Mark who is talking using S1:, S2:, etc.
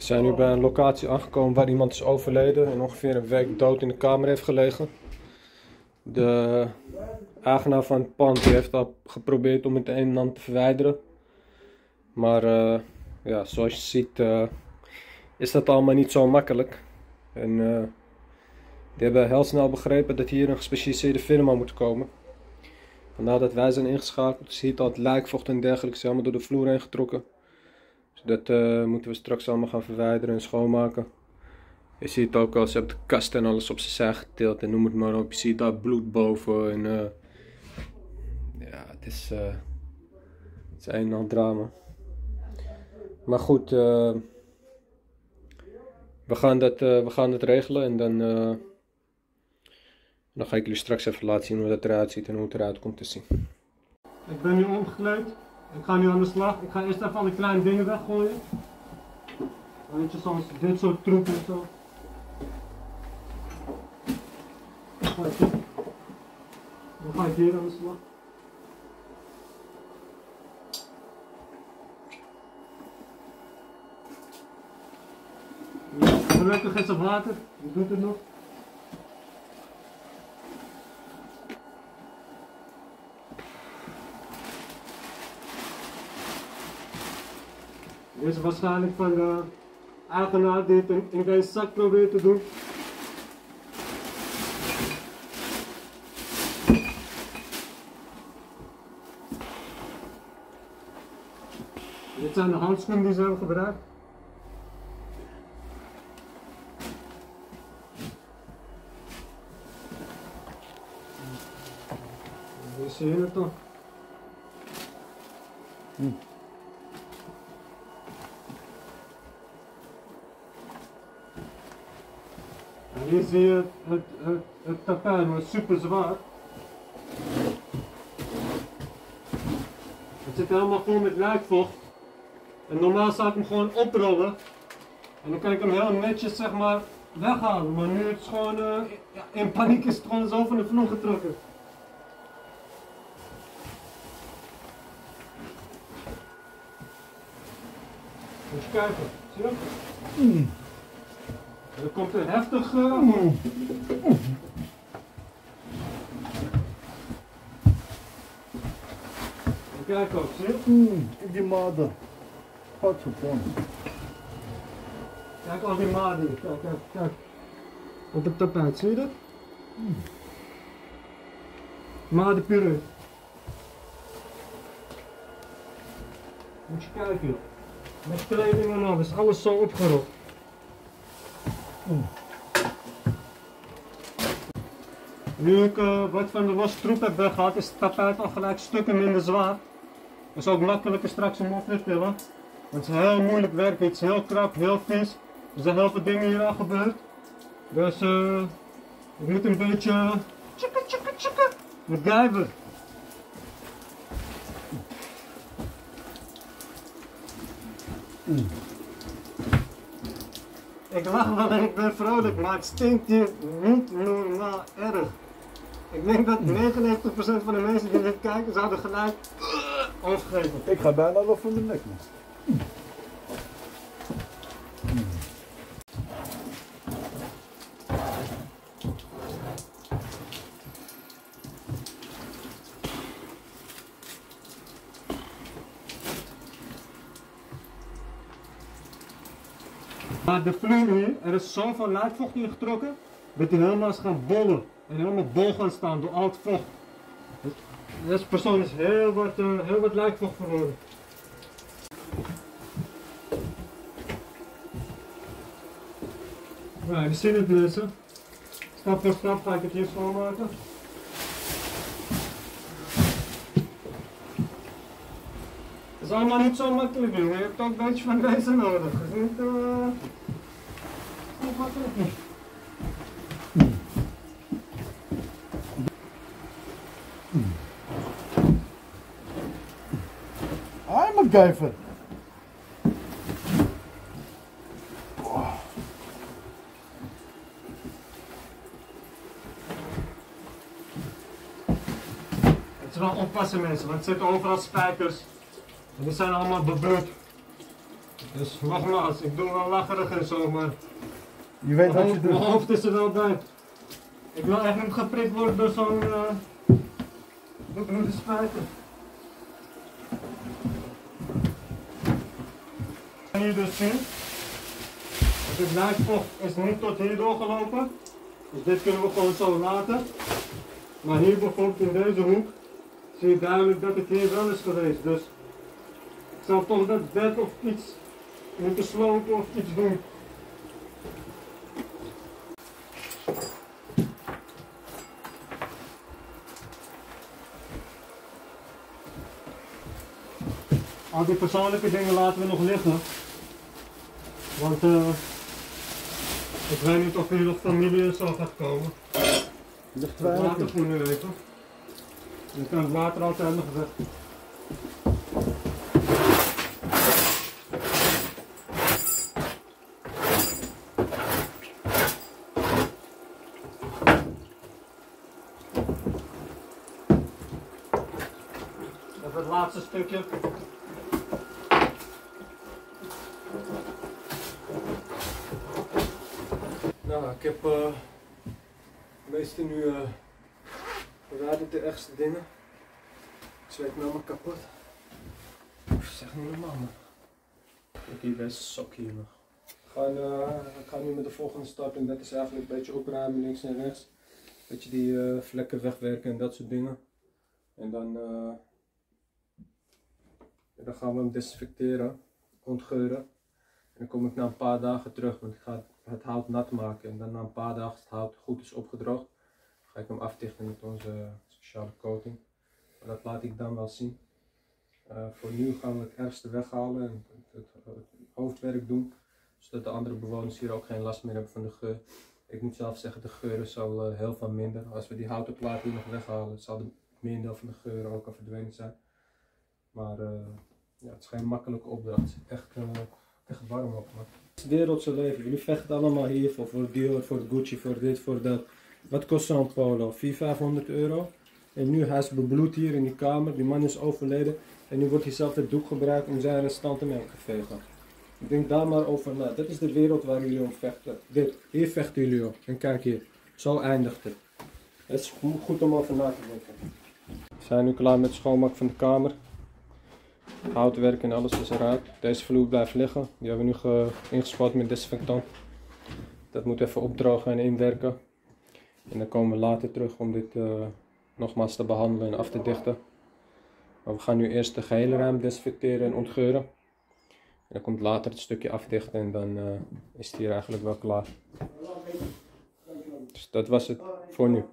S1: We zijn nu bij een locatie aangekomen waar iemand is overleden en ongeveer een week dood in de kamer heeft gelegen. De eigenaar van het pand heeft al geprobeerd om het een en ander te verwijderen. Maar ja, zoals je ziet is dat allemaal niet zo makkelijk. En die hebben heel snel begrepen dat hier een gespecialiseerde firma moet komen. Vandaar dat wij zijn ingeschakeld. Je ziet al het lijkvocht en dergelijke is helemaal door de vloer heen getrokken. Dus dat moeten we straks allemaal gaan verwijderen en schoonmaken. Je ziet ook al, ze hebben de kast en alles op zijn zij getild en noem het maar op. Je ziet daar bloed boven en ja, het is een en al drama. Maar goed, we gaan dat regelen en dan ga ik jullie straks even laten zien hoe dat eruit ziet en hoe het eruit komt te zien.
S2: Ik ben nu omgekleed. Ik ga nu aan de slag. Ik ga eerst even alle kleine dingen weggooien. Weet je, soms dit soort troep en zo. Dan ga ik hier aan de slag. Gelukkig is er water. Je doet het nog. Dit is waarschijnlijk van de eigenaar die het in deze zak probeert te doen. Dit zijn de handschoenen die ze hebben gebruikt. Hier zie je het toch? En hier zie je het tapijt, maar super zwaar. Het zit helemaal vol met lijkvocht. En normaal zou ik hem gewoon oprollen. En dan kan ik hem heel netjes zeg maar weghalen. Maar nu het gewoon, in paniek is het gewoon zo van de vloer getrokken. Moet je kijken, zie je dat? Er komt een heftig kijk ook, zie je?
S3: Die maden. Wat voor pond.
S2: Kijk al die maden, kijk. Op het tapijt, zie je dat? Madenpuree. Moet je kijken joh. Met kleding en alles, alles zo opgerold. Nu ik wat van de losse troep heb weggehaald, is het tapijt al gelijk stukken minder zwaar. Het is ook makkelijker straks om op te tillen. Het is heel moeilijk werken, het is heel krap, heel vies. Er zijn heel veel dingen hier al gebeurd. Dus ik moet een beetje tjikken. MacGyver. Ik lach wel en ik ben vrolijk, maar het stinkt hier niet normaal erg. Ik denk dat 99% van de mensen die dit kijken zouden gelijk afgeven.
S3: Ik ga bijna wel van mijn nek.
S2: Maar de vloer hier, er is zoveel lijkvocht in getrokken, dat hij helemaal is gaan bollen. En helemaal bol gaan staan door al het vocht. Dus deze persoon is heel wat lijkvocht verloren. Nou, jullie zien het mensen. Stap voor stap ga ik het hier schoonmaken. Het is allemaal niet zo makkelijk, jongen. Je hebt ook een beetje van deze nodig. Het is niet makkelijk.
S3: Hi, MacGyver.
S2: Het is wel oppassen mensen, want er zitten overal spijkers. En die zijn allemaal bebloed. Dus nogmaals, ik doe wel lacherig en zo, maar
S3: Je weet wat je
S2: mijn
S3: doet.
S2: hoofd is er wel bij. Ik wil echt niet geprikt worden door zo'n door de spuiten. Hier dus zien. Het lijkvocht is niet tot hier doorgelopen. Dus dit kunnen we gewoon zo laten. Maar hier bijvoorbeeld in deze hoek zie je duidelijk dat het hier wel is geweest. Dus ik zou toch dat bed of iets moeten slopen of iets doen. Al die persoonlijke dingen laten we nog liggen. Want ik weet niet of hier nog familie en zo gaat komen.
S3: Ligt
S2: Het water
S3: twijfel.
S2: voor nu even. Je kan het water altijd nog weg. Even het laatste stukje.
S1: Nou, ik heb meestal nu verwijderd de ergste dingen. Ik zweet me helemaal kapot. Zeg niet normaal, man. Ik hier best sok hier nog. Ik ga nu met de volgende stap en dat is eigenlijk een beetje opruimen links en rechts. Een beetje die vlekken wegwerken en dat soort dingen. En dan gaan we hem desinfecteren, ontgeuren. En dan kom ik na een paar dagen terug, want ik ga het hout nat maken. En dan na een paar dagen, als het hout goed is opgedroogd, ga ik hem afdichten met onze speciale coating. Maar dat laat ik dan wel zien. Voor nu gaan we het ergste weghalen en het hoofdwerk doen. Zodat de andere bewoners hier ook geen last meer hebben van de geur. Ik moet zelf zeggen, de geur is al heel veel minder. Als we die houten plaat hier nog weghalen, zal de merendeel van de geuren ook al verdwenen zijn. Maar ja, het is geen makkelijke opdracht. Het is echt warm op, man. Het is wereldse leven. Jullie vechten allemaal hiervoor. Voor Dior, voor Gucci, voor dit, voor dat. Wat kost zo'n polo? 400-500 euro. En nu hij is bebloed hier in die kamer. Die man is overleden. En nu wordt diezelfde doek gebruikt om zijn restanten mee te vegen. Ik denk daar maar over na. Dit is de wereld waar jullie om vechten. Hier vechten jullie op. En kijk hier. Zo eindigt het. Het is goed om over na te denken. We zijn nu klaar met het schoonmaken van de kamer. Houtwerk en alles is eruit. Deze vloer blijft liggen. Die hebben we nu ingespoten met desinfectant. Dat moet even opdrogen en inwerken. En dan komen we later terug om dit nogmaals te behandelen en af te dichten. Maar we gaan nu eerst de gehele ruimte desinfecteren en ontgeuren. En dan komt later het stukje afdichten en dan is het hier eigenlijk wel klaar. Dus dat was het voor nu.